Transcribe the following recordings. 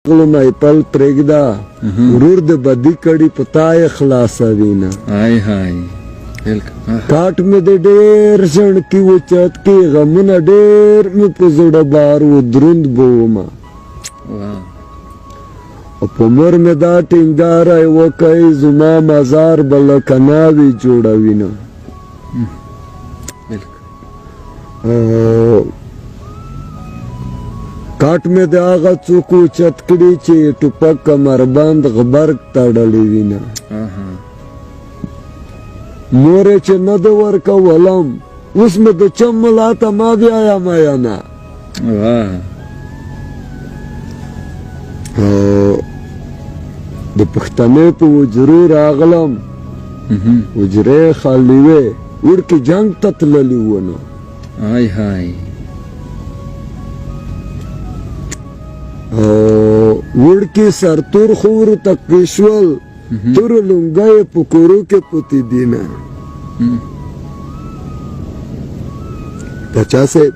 غلو پل پریگدا ورور د بدی کڑی پتای خلاصوی نا آئی ہائی کاٹ میں دے دیر زن کی وچت کی غمون دیر میں پزڑ بارو درند بوما پمر میں دا ٹنگار آئی وکای زما مزار بلکناوی جوڑاوی نا کاٹ میں دے آغا چوکو چتکڑی چی ٹوپک کمربند غبرگ تڑلی وینا مورے چی ندور کا ولم اس میں دو چملاتا ما بھی آیا مایانا دو پختنے پو وجرور آغلم وجرے خالیوے اڑ کی جنگ تتللی ونا آئی ہائی وڑکی سرطور خور تکیشول تور لنگای پکورو کے پتی دینا پچا سے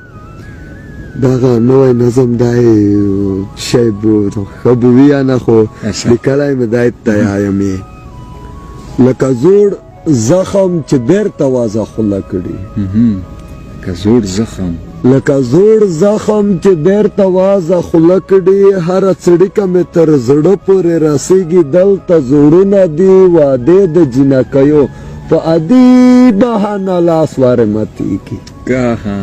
داغا نوی نظم دائی شیبو خبویانا خو لکلائی میں دایت تایامی لکا زور زخم چه بیر توازا خلا کری لکا زور زخم لکا زور زخم چه بیر توازا خلکڑی هر چڑکا میں تر زڑو پوری رسیگی دل تا زورونا دی واده د جنکیو پا ادی بہانا لاس وارمتی کی کہا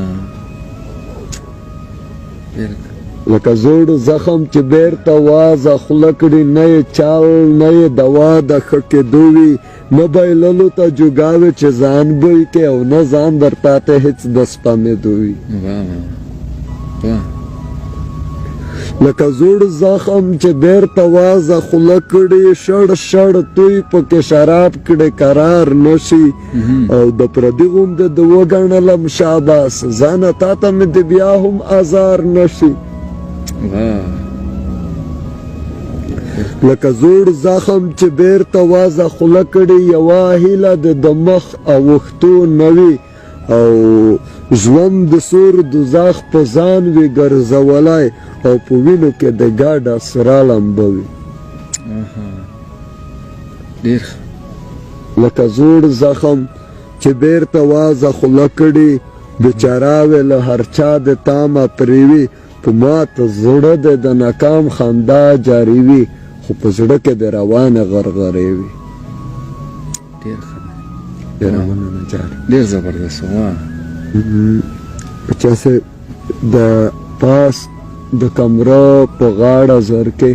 لکا زور زخم چه بیر توازا خلکڑی نئے چال نئے دوا دا خکی دوی نبای للو تا جگاوی چه زان بوی که او نزان در پاته هیچ دسپا می دوی لکا زور زخم چه بیر توازا خلکڑی شڑ شڑ توی پاک شراب کڑی قرار نشی او دا پردی غم ده دو گرنلم شاباس زانا تاتا می دی بیا هم آزار نشی لکه زوړ زخم چې بیر توازه خوله کړي یوه هیله د مخ اوښتو نوي او ژوند د سور دوزخ په ځان وي ګرځولی او په وینو کې د ګاډه سره لمبه وي لکه زوړ زخم چې بیر توازه خوله کړي بچاراوې له هر چا د تامه پرېوي په ماته زړه د ناکام خندا جاري وي خو په زړه کې د روانه غرغرې وي ډېر مننه جار ډېر زبردست چا سه د پاس د کمره په غاړه زر کې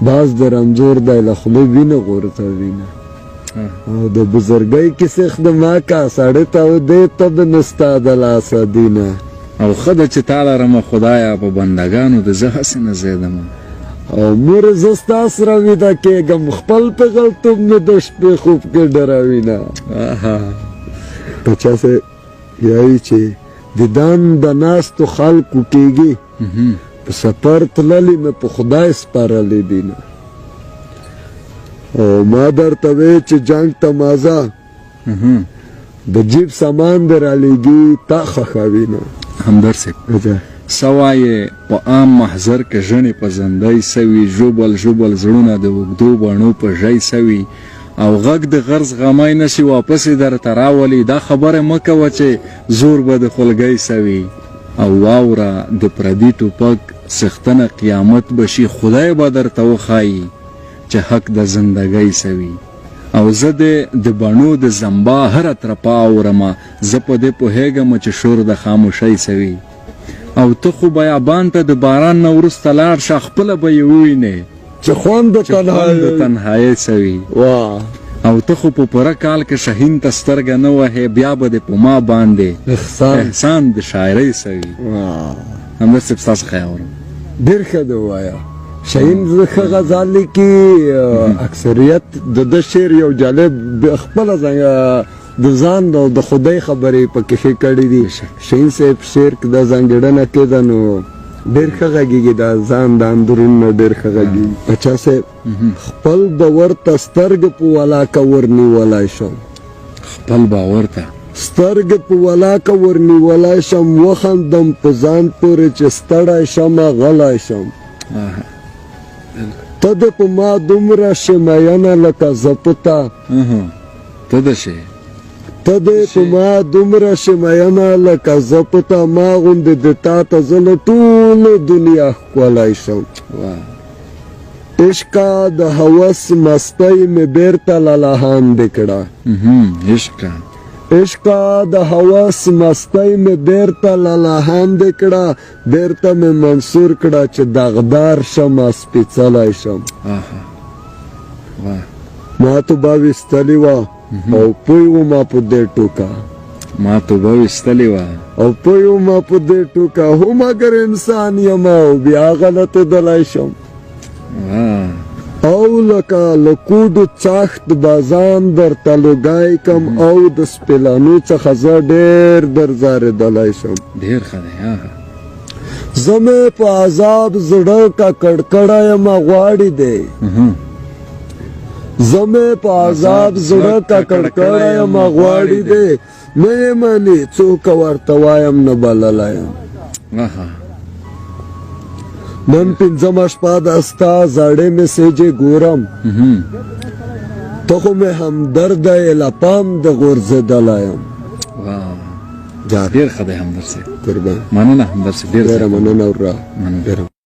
باز د رمزور دی له خولې وینه غورته وینه او د بزرګۍ کیسې خدما کا ساړه ته دې تب نستا د لاسه دینه او خدا چې تعالی رحمه خدایا په بندگانو د زه هسې نه زیدم او مور زه ستا سره ویده کېږم خپل په غلطوب مې د شپې خوب کې ډراوینه په چا سه یایي چې دیدن د ناستو خلکو کېږي په سفر تللی مې په خدای سپارلی دینه او ما درته وی چې جنگ تمازه د جیب سامان در رالیږي تا خوښوینه همدر صاحب سوای په عام محضر کې ژڼې په زندۍ سوي ژوبل ژوبل زړونه د اوږدو بڼو په ژۍ سوي او غږ د غرض غمی نشي واپس درته راولي دا خبره مه کوه چې زور به د خولګۍ سوي او واوره د پردي ټوپک سختنه قیامت به شي خدای به درته وښایي چې حق د زندګۍ سوي او زه د بڼو د زمبا هره ترپا اورمه زه په دې پوهېږم چې شور د خاموشۍ سوي او ته خو بیابان ته د باران نه وروسته لاړ شه خپله به یې ووینې چې خوند د تنهایۍ سوي او ته خو په پوره کال کې شهین ته سترګه نه وهې بیا به د په ما باندې احسان د شاعرۍ سوي همدر صاحب ستاسو خیال ډېر ښه دی ووایه شهین ښه غزال لیکي اکثریت د ده شعر یو جالب خپله د ځان او د خدای خبرې پکې ښې کړي دي شهین صاحب شعر کې دا ځانګړنه کېده نو ډېر ښه غږېږي دا ځان د اندرون نه ډېر ښه غږېږي پچا صاحب خپل باور ته سترګې په ولاکه ورنیولی شم خپل باور ته سترګې په ولاکه ورنیولی شم وخندم په ځان پورې چې ستړی شم غلی شم آها. ته د په ما دومره شمینه لکه زه په تا اها. ته د شي ته د په ما دومره شمینه لکه زه په تا ما غوندې د تا ته زه له ټولو دنیا ښکلی شم واه. عشقه د هوس مستۍ مې بیرته لالهاندې کړه عشقه عشقه د هوس مستۍ مې بیرته لالهاندې کړه بیرته مې منصور کړه چې دغدار شم سپېڅلی شم آها. واه. ما توبه ویستلې وه او پوی ومه په دې ټوکه ما توبه ویستلې وه او پوی ومه په دې ټوکه هم اگر انسان یم او بیا غلطېدلی شم واه. او لکه له کوډو څاښت بازان درته لوګی کم او د سپېلانو څخه زه ډېر درزارېدلی شم ډېر ښه دی. آها. زه مې په عذاب زړه ککړ کړی یم غواړي دی زه مې په عذاب زړه ککړ کړی یم غواړي دی نه یې مني څوک ورته وایم نه بللی یم آها. نن پنځمه شپه ده ستا زاړې مسیجې ګورم ته خو مې همدرده یې له پام د غورځېدلی یم واه. جار ډېر ښه دی همدرد صاحب. قربان مننه همدرد صاحب. ډېر ډېره مننه ورا مننه. ډېره